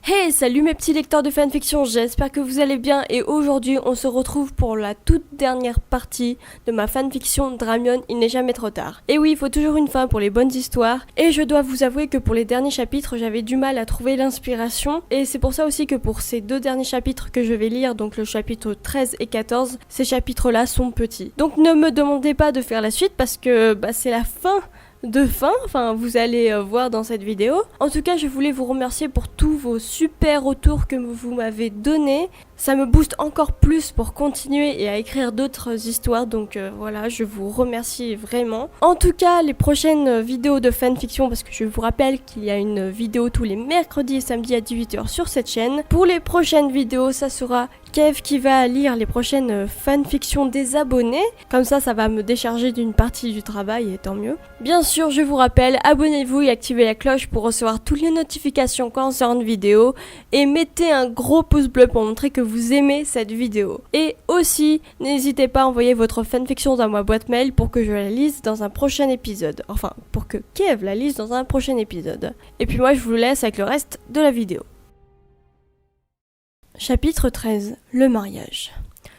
Hey, salut mes petits lecteurs de fanfiction, j'espère que vous allez bien et aujourd'hui on se retrouve pour la toute dernière partie de ma fanfiction Dramion, il n'est jamais trop tard. Et oui, il faut toujours une fin pour les bonnes histoires et je dois vous avouer que pour les derniers chapitres j'avais du mal à trouver l'inspiration et c'est pour ça aussi que pour ces deux derniers chapitres que je vais lire, donc le chapitre 13 et 14, ces chapitres là sont petits. Donc ne me demandez pas de faire la suite parce que c'est la fin. Enfin vous allez voir dans cette vidéo. En tout cas je voulais vous remercier pour tous vos super retours que vous m'avez donnés. Ça me booste encore plus pour continuer et à écrire d'autres histoires, donc voilà, je vous remercie vraiment. En tout cas, les prochaines vidéos de fanfiction, parce que je vous rappelle qu'il y a une vidéo tous les mercredis et samedis à 18h sur cette chaîne. Pour les prochaines vidéos, ça sera Kev qui va lire les prochaines fanfictions des abonnés. Comme ça va me décharger d'une partie du travail et tant mieux. Bien sûr, je vous rappelle, abonnez-vous et activez la cloche pour recevoir toutes les notifications quand on sort une vidéo. Et mettez un gros pouce bleu pour montrer que vous aimez cette vidéo. Et aussi, n'hésitez pas à envoyer votre fanfiction dans ma boîte mail pour que je la lise dans un prochain épisode. Enfin, pour que Kev la lise dans un prochain épisode. Et puis moi, je vous laisse avec le reste de la vidéo. Chapitre 13. Le mariage.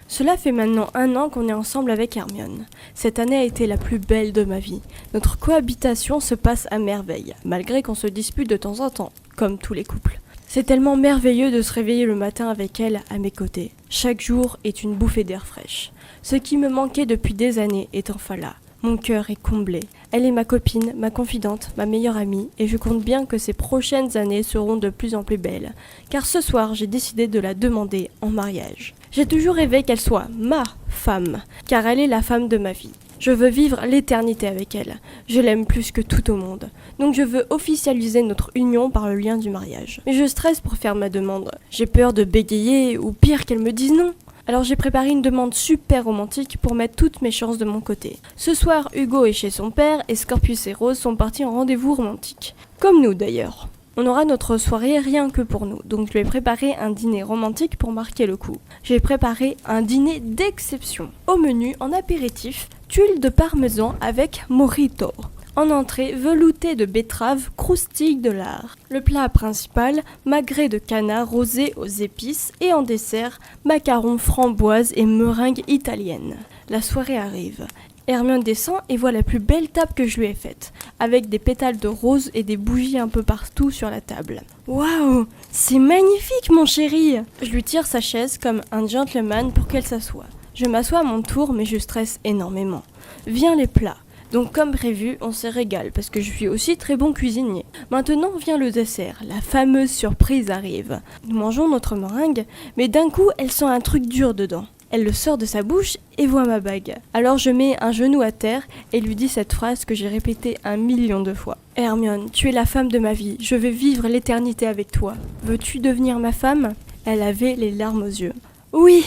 Cela fait maintenant 1 an qu'on est ensemble avec Hermione. Cette année a été la plus belle de ma vie. Notre cohabitation se passe à merveille, malgré qu'on se dispute de temps en temps, comme tous les couples. C'est tellement merveilleux de se réveiller le matin avec elle à mes côtés. Chaque jour est une bouffée d'air fraîche. Ce qui me manquait depuis des années est enfin là. Mon cœur est comblé. Elle est ma copine, ma confidente, ma meilleure amie, et je compte bien que ces prochaines années seront de plus en plus belles. Car ce soir, j'ai décidé de la demander en mariage. J'ai toujours rêvé qu'elle soit ma femme, car elle est la femme de ma vie. Je veux vivre l'éternité avec elle. Je l'aime plus que tout au monde. Donc je veux officialiser notre union par le lien du mariage. Mais je stresse pour faire ma demande. J'ai peur de bégayer ou pire qu'elle me dise non. Alors j'ai préparé une demande super romantique pour mettre toutes mes chances de mon côté. Ce soir, Hugo est chez son père et Scorpius et Rose sont partis en rendez-vous romantique. Comme nous d'ailleurs. On aura notre soirée rien que pour nous, donc je lui ai préparé un dîner romantique pour marquer le coup. J'ai préparé un dîner d'exception. Au menu, en apéritif, tuiles de parmesan avec mojito. En entrée, velouté de betterave, croustille de lard. Le plat principal, magret de canard rosé aux épices. Et en dessert, macarons, framboises et meringues italiennes. La soirée arrive. Hermione descend et voit la plus belle table que je lui ai faite, avec des pétales de rose et des bougies un peu partout sur la table. Waouh, c'est magnifique mon chéri! Je lui tire sa chaise comme un gentleman pour qu'elle s'assoie. Je m'assois à mon tour mais je stresse énormément. Vient les plats. Donc comme prévu, on se régale parce que je suis aussi très bon cuisinier. Maintenant vient le dessert, la fameuse surprise arrive. Nous mangeons notre meringue, mais d'un coup elle sent un truc dur dedans. Elle le sort de sa bouche et voit ma bague. Alors je mets un genou à terre et lui dis cette phrase que j'ai répétée 1 million de fois. Hermione, tu es la femme de ma vie, je vais vivre l'éternité avec toi. Veux-tu devenir ma femme ? Elle avait les larmes aux yeux. Oui !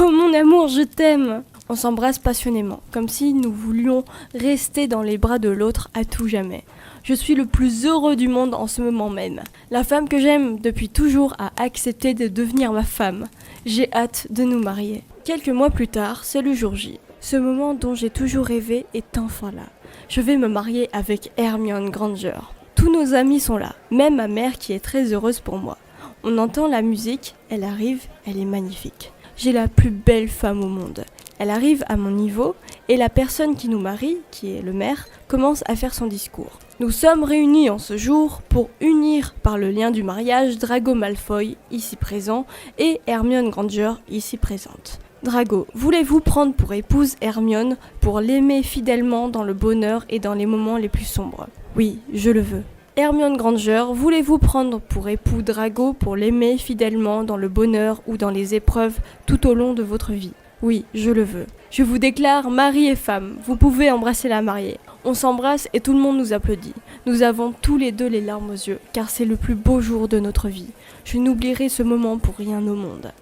Oh mon amour, je t'aime ! On s'embrasse passionnément, comme si nous voulions rester dans les bras de l'autre à tout jamais. Je suis le plus heureux du monde en ce moment même. La femme que j'aime depuis toujours a accepté de devenir ma femme. J'ai hâte de nous marier. Quelques mois plus tard, c'est le jour J. Ce moment dont j'ai toujours rêvé est enfin là. Je vais me marier avec Hermione Granger. Tous nos amis sont là, même ma mère qui est très heureuse pour moi. On entend la musique, elle arrive, elle est magnifique. J'ai la plus belle femme au monde. Elle arrive à mon niveau et la personne qui nous marie, qui est le maire, commence à faire son discours. Nous sommes réunis en ce jour pour unir par le lien du mariage Drago Malfoy, ici présent, et Hermione Granger, ici présente. Drago, voulez-vous prendre pour épouse Hermione pour l'aimer fidèlement dans le bonheur et dans les moments les plus sombres ? Oui, je le veux. Hermione Granger, voulez-vous prendre pour époux Drago pour l'aimer fidèlement dans le bonheur ou dans les épreuves tout au long de votre vie ? Oui, je le veux. Je vous déclare mari et femme. Vous pouvez embrasser la mariée. On s'embrasse et tout le monde nous applaudit. Nous avons tous les deux les larmes aux yeux, car c'est le plus beau jour de notre vie. Je n'oublierai ce moment pour rien au monde.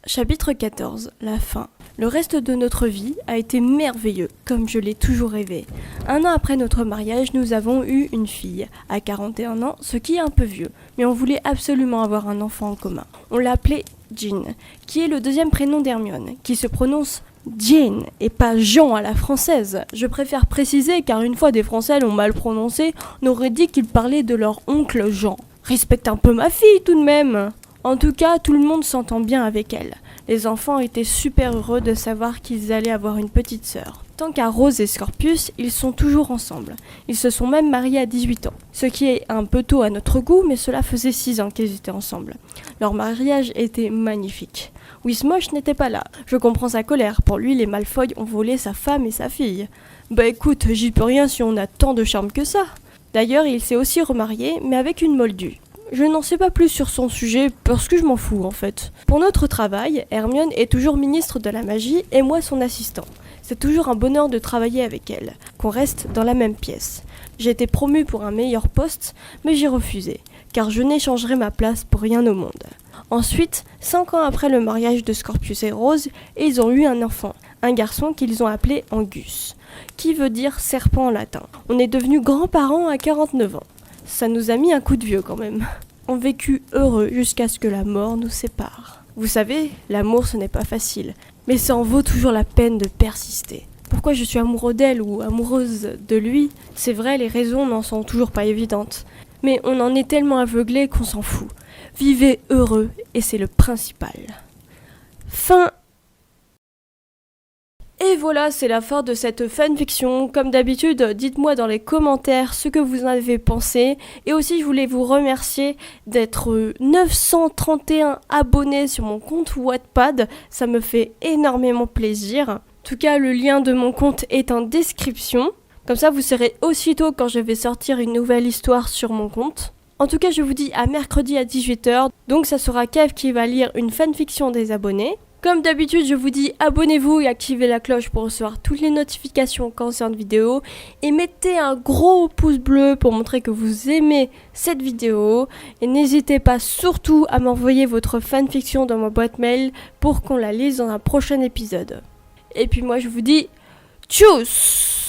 Chapitre 14. La fin. Le reste de notre vie a été merveilleux, comme je l'ai toujours rêvé. 1 an après notre mariage, nous avons eu une fille, à 41 ans, ce qui est un peu vieux, mais on voulait absolument avoir un enfant en commun. On l'appelait Jean, qui est le deuxième prénom d'Hermione, qui se prononce Jane et pas Jean à la française. Je préfère préciser car une fois des Français l'ont mal prononcé, on aurait dit qu'ils parlaient de leur oncle Jean. Respecte un peu ma fille tout de même. En tout cas, tout le monde s'entend bien avec elle. Les enfants étaient super heureux de savoir qu'ils allaient avoir une petite sœur. Tant qu'à Rose et Scorpius, ils sont toujours ensemble. Ils se sont même mariés à 18 ans. Ce qui est un peu tôt à notre goût, mais cela faisait 6 ans qu'ils étaient ensemble. Leur mariage était magnifique. Wismosh n'était pas là. Je comprends sa colère. Pour lui, les Malfoy ont volé sa femme et sa fille. Bah écoute, j'y peux rien si on a tant de charme que ça. D'ailleurs, il s'est aussi remarié, mais avec une moldue. Je n'en sais pas plus sur son sujet parce que je m'en fous en fait. Pour notre travail, Hermione est toujours ministre de la magie et moi son assistant. C'est toujours un bonheur de travailler avec elle, qu'on reste dans la même pièce. J'ai été promue pour un meilleur poste, mais j'ai refusé, car je n'échangerai ma place pour rien au monde. Ensuite, 5 ans après le mariage de Scorpius et Rose, ils ont eu un enfant, un garçon qu'ils ont appelé Angus, qui veut dire serpent en latin. On est devenus grands-parents à 49 ans. Ça nous a mis un coup de vieux quand même. On vécut heureux jusqu'à ce que la mort nous sépare. Vous savez, l'amour ce n'est pas facile, mais ça en vaut toujours la peine de persister. Pourquoi je suis amoureux d'elle ou amoureuse de lui, c'est vrai, les raisons n'en sont toujours pas évidentes. Mais on en est tellement aveuglé qu'on s'en fout. Vivez heureux et c'est le principal. Fin. Et voilà, c'est la fin de cette fanfiction. Comme d'habitude, dites-moi dans les commentaires ce que vous en avez pensé. Et aussi, je voulais vous remercier d'être 931 abonnés sur mon compte Wattpad. Ça me fait énormément plaisir. En tout cas, le lien de mon compte est en description. Comme ça, vous saurez aussitôt quand je vais sortir une nouvelle histoire sur mon compte. En tout cas, je vous dis à mercredi à 18h. Donc, ça sera Kev qui va lire une fanfiction des abonnés. Comme d'habitude, je vous dis abonnez-vous et activez la cloche pour recevoir toutes les notifications concernant vidéo. Et mettez un gros pouce bleu pour montrer que vous aimez cette vidéo. Et n'hésitez pas surtout à m'envoyer votre fanfiction dans ma boîte mail pour qu'on la lise dans un prochain épisode. Et puis moi, je vous dis tchuss!